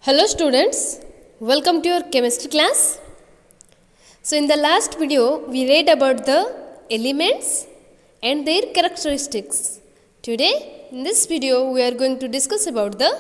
Hello students, welcome to your chemistry class. So in the last video we read about the elements and their characteristics. Today in this video we are going to discuss about the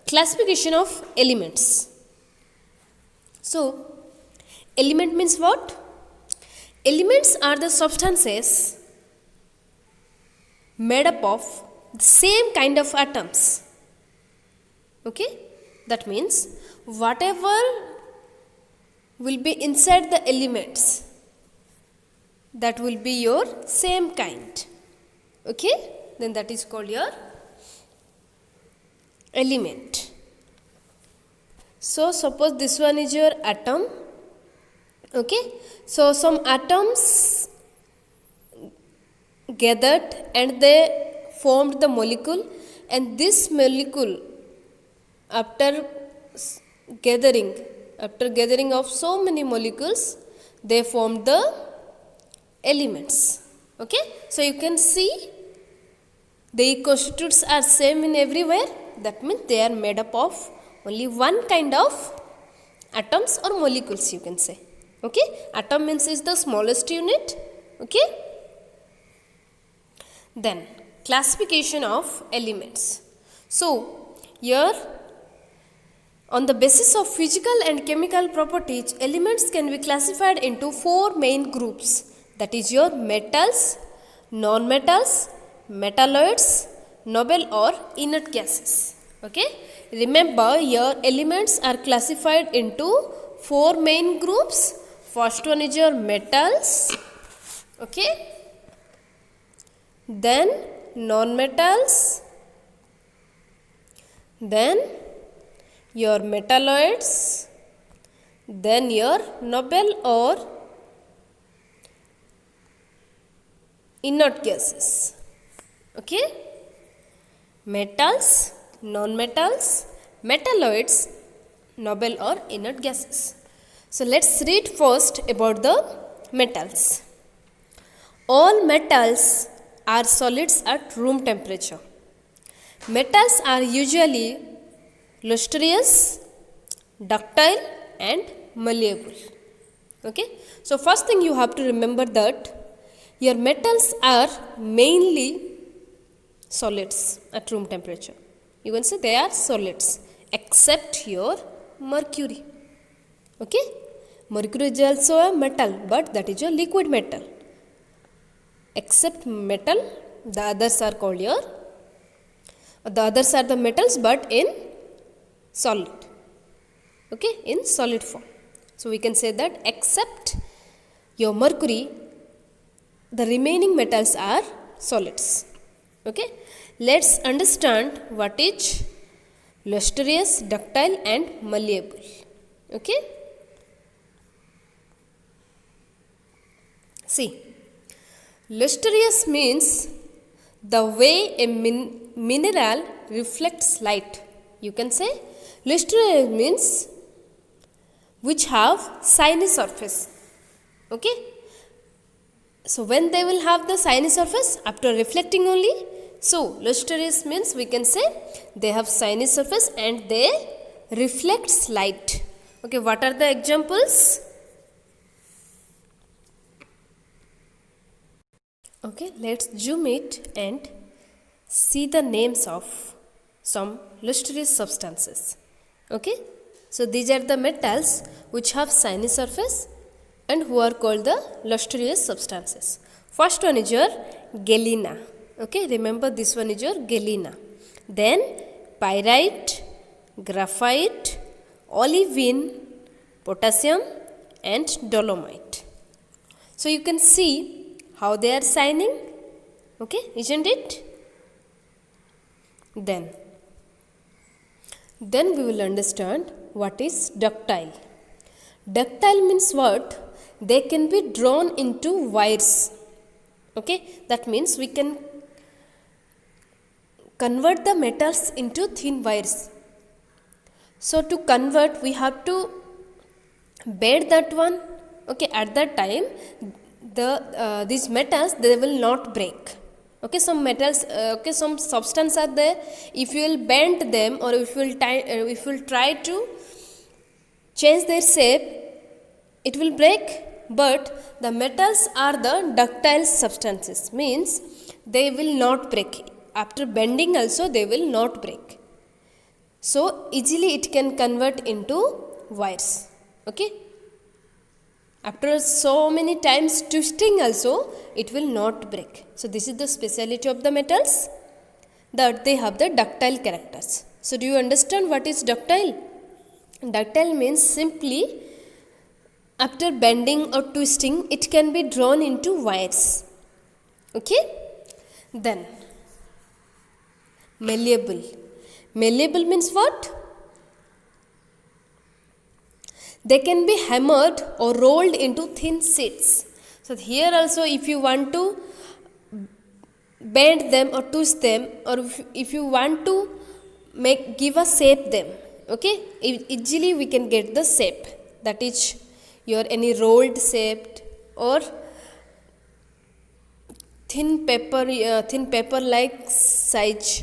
classification of elements. So element means what? Elements are the substances made up of the same kind of atoms. Okay? That means whatever will be inside the elements, that will be your same kind. Okay? Then that is called your element. So suppose this one is your atom. Okay? So some atoms gathered and they formed the molecule, and this molecule after gathering of so many molecules, they form the elements. Okay, so you can see the constituents are same in everywhere. That means they are made up of only one kind of atoms or molecules, you can say. Okay, atom means is the smallest unit. Okay, then classification of elements. So here, on the basis of physical and chemical properties, elements can be classified into four main groups. That is your metals, non-metals, metalloids, noble or inert gases. Okay? Remember, your elements are classified into four main groups. First one is your metals. Okay? Then non-metals. Then your metalloids, then your noble or inert gases. Okay? Metals, non-metals, metalloids, noble or inert gases. So let's read first about the metals. All metals are solids at room temperature. Metals are usually lustrous, ductile and malleable. Okay, so first thing you have to remember that your metals are mainly solids at room temperature. You can say they are solids except your mercury. Okay, mercury is also a metal, but that is a liquid metal. Except metal, the others are called your, the others are the metals but in solid. Okay, in solid form. So we can say that except your mercury, the remaining metals are solids. Okay, let's understand what is lustrous, ductile and malleable. Okay, see, lustrous means the way a mineral reflects light. You can say lustrous means which have shiny surface. Okay, so when they will have the shiny surface after reflecting only, so lustrous means we can say they have shiny surface and they reflects light. Okay, what are the examples? Okay, let's zoom it and see the names of some lustrous substances. Okay, so these are the metals which have shiny surface and who are called the lustrous substances. First one is your galena. Okay, remember this one is your galena. Then pyrite, graphite, olivine, potassium and dolomite. So you can see how they are shining. Okay, isn't it? Then we will understand what is ductile. Ductile means what? They can be drawn into wires. Okay, that means we can convert the metals into thin wires. So to convert, we have to bend that one. Okay, at that time the these metals, they will not break. Okay, some metals, okay, some substance are there. If you will bend them, or if you will try to change their shape, it will break. But the metals are the ductile substances, means they will not break. After bending also they will not break. So easily it can convert into wires. Okay. After so many times twisting also, it will not break. So this is the speciality of the metals, that they have the ductile characters. So do you understand what is ductile? Ductile means simply after bending or twisting, it can be drawn into wires. Okay. Then malleable. Malleable means what? They can be hammered or rolled into thin sheets. So here also, if you want to bend them or twist them, or if you want to give a shape them, okay, easily we can get the shape, that is your any rolled shape or thin paper like size.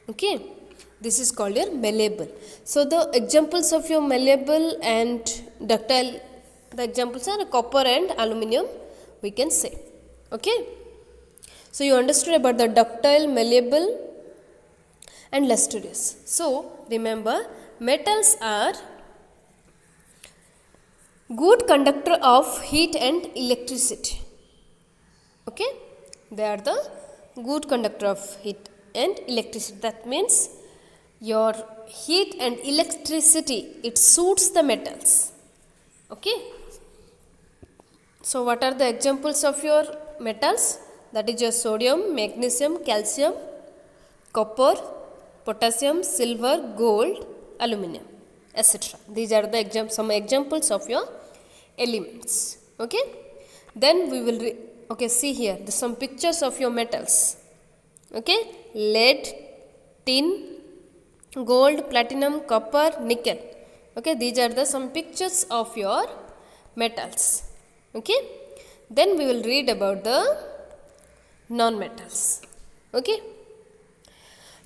Okay, this is called your malleable. So the examples of your malleable and ductile, the examples are copper and aluminium, we can say. Okay, so you understood about the ductile, malleable and lustrous. So remember, metals are good conductor of heat and electricity. Okay, they are the good conductor of heat and electricity. That means your heat and electricity, it suits the metals. Okay, so what are the examples of your metals? That is your sodium, magnesium, calcium, copper, potassium, silver, gold, aluminum, etc. These are the some examples of your elements. Okay, then we will see here some pictures of your metals. Okay, lead, tin, gold, platinum, copper, nickel. Okay, these are the some pictures of your metals. Okay, then we will read about the non-metals. Okay,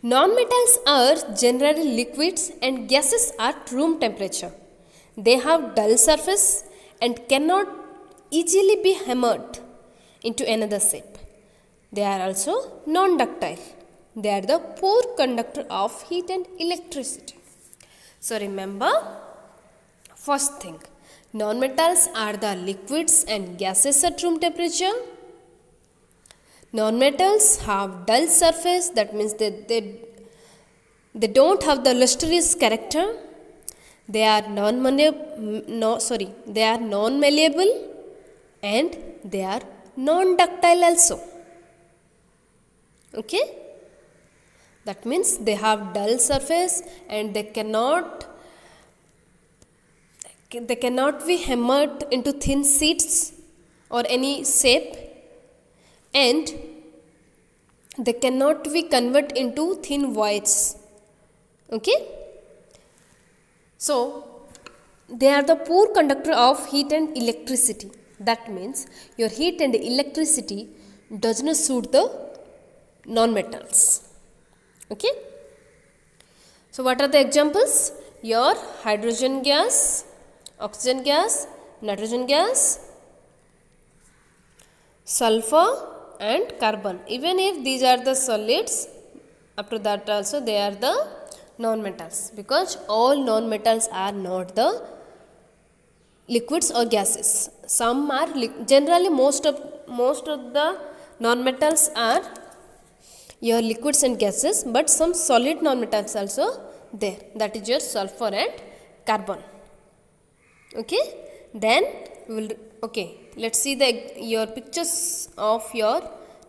non-metals are generally liquids and gases at room temperature. They have dull surface and cannot easily be hammered into another shape. They are also non-ductile. They are the poor conductor of heat and electricity. So remember, first thing, non-metals are the liquids and gases at room temperature. Non-metals have dull surface, that means they don't have the lustrous character. They are they are non-malleable and they are non-ductile also. Okay, that means they have dull surface and they cannot be hammered into thin sheets or any shape, and they cannot be converted into thin wires. Okay, so they are the poor conductor of heat and electricity. That means your heat and electricity does not suit the non-metals. Okay, so what are the examples? Your hydrogen gas, oxygen gas, nitrogen gas, sulfur and carbon. Even if these are the solids, after that also they are the non-metals, because all non-metals are not the liquids or gases. Some are generally most of the non-metals are your liquids and gases, but some solid non-metals also there, that is your sulfur and carbon. Okay, then we will let's see your pictures of your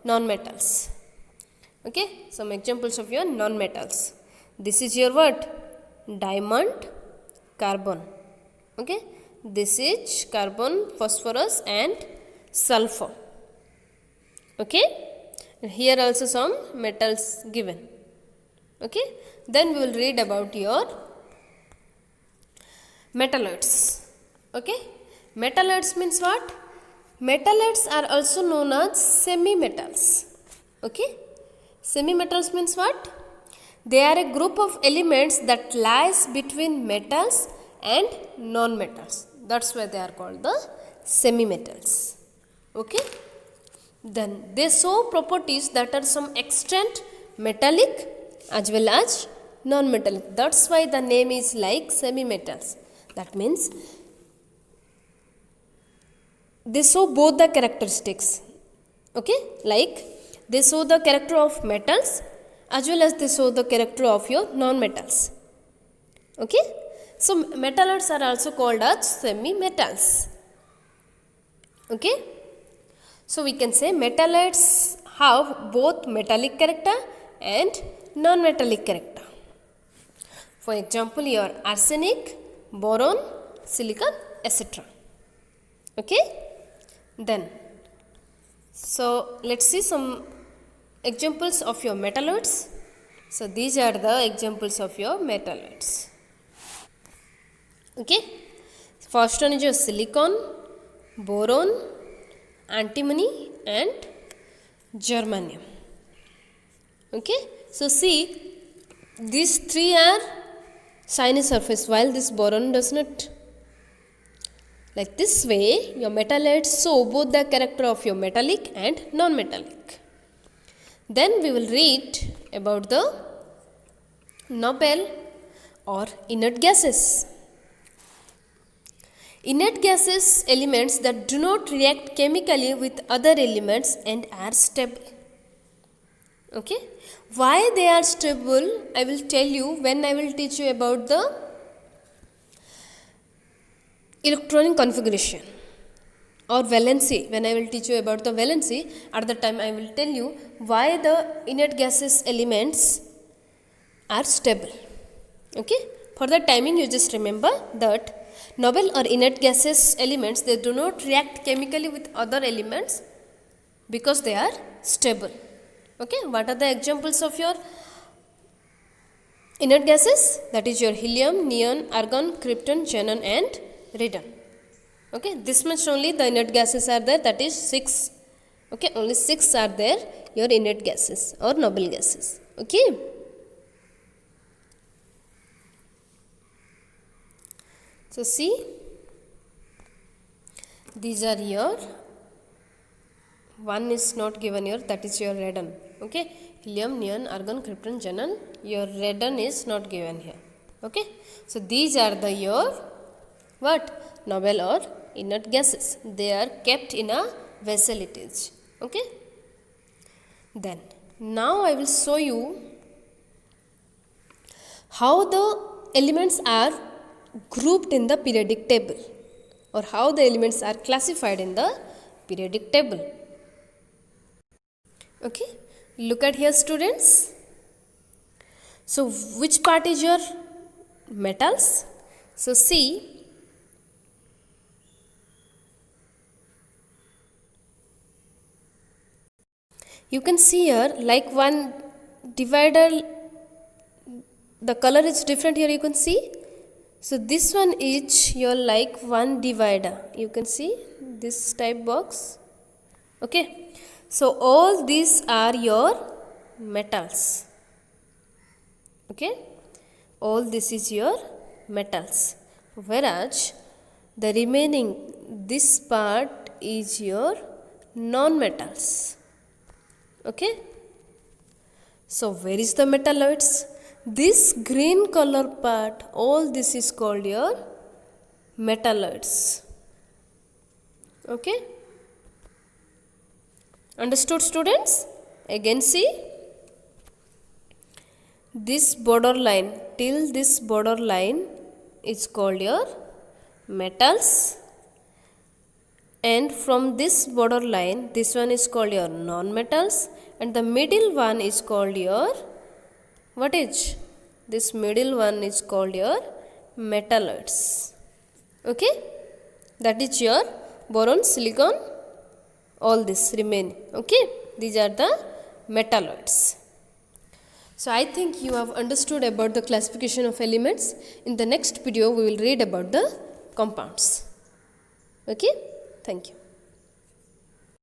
non-metals. Okay, some examples of your non-metals. This is your what? Diamond, carbon. Okay, this is carbon, phosphorus and sulfur. Okay, here also some metals given. Okay, then we will read about your metalloids. Okay, metalloids means what? Metalloids are also known as semi-metals. Okay, Semi-metals means what? They are a group of elements that lies between metals and non-metals. That's why they are called the semi-metals. Okay? Then they show properties that are some extent metallic as well as non-metallic. That's why the name is like semi-metals. That means they show both the characteristics. Okay? Like they show the character of metals as well as they show the character of your non-metals. Okay? So metalloids are also called as semi-metals. Okay? So we can say metalloids have both metallic character and non-metallic character. For example, your arsenic, boron, silicon, etc. Okay? Then, so let's see some examples of your metalloids. So these are the examples of your metalloids. Okay? First one is your silicon, boron, antimony and germanium. Okay? So see, these three are shiny surface while this boron does not. Like this way, your metalloids show both the character of your metallic and non-metallic. Then we will read about the noble or inert gases. Inert gases elements that do not react chemically with other elements and are stable. Okay? Why they are stable, I will tell you when I will teach you about the electronic configuration or valency. When I will teach you about the valency, at the time I will tell you why the inert gases elements are stable. Okay? For the timing, you just remember that noble or inert gases elements, they do not react chemically with other elements because they are stable. Okay? What are the examples of your inert gases? That is your helium, neon, argon, krypton, xenon and radon. Okay? This much only the inert gases are there, that is 6. Okay? Only 6 are there, your inert gases or noble gases. Okay? So see, these are your, one is not given here, that is your radon. Okay? Helium, neon, argon, krypton, xenon, your radon is not given here. Okay? So these are the your what? Noble or inert gases. They are kept in a vessel it is. Okay? Then, now I will show you how the elements are grouped in the periodic table or how the elements are classified in the periodic table. Okay, look at here students. So which part is your metals? So see, you can see here like one divider, the color is different here, you can see. So this one is your like one divider. You can see this type box. Okay. So all these are your metals. Okay. All this is your metals. Whereas the remaining this part is your non-metals. Okay. So where is the metalloids? This green color part, all this is called your metalloids. Okay? Understood students? Again see, this border line, till this border line is called your metals, and from this border line, this one is called your non-metals, and the middle one is called your, what is? This middle one is called your metalloids. Okay? That is your boron, silicon, all this remain. Okay? These are the metalloids. So I think you have understood about the classification of elements. In the next video, we will read about the compounds. Okay? Thank you.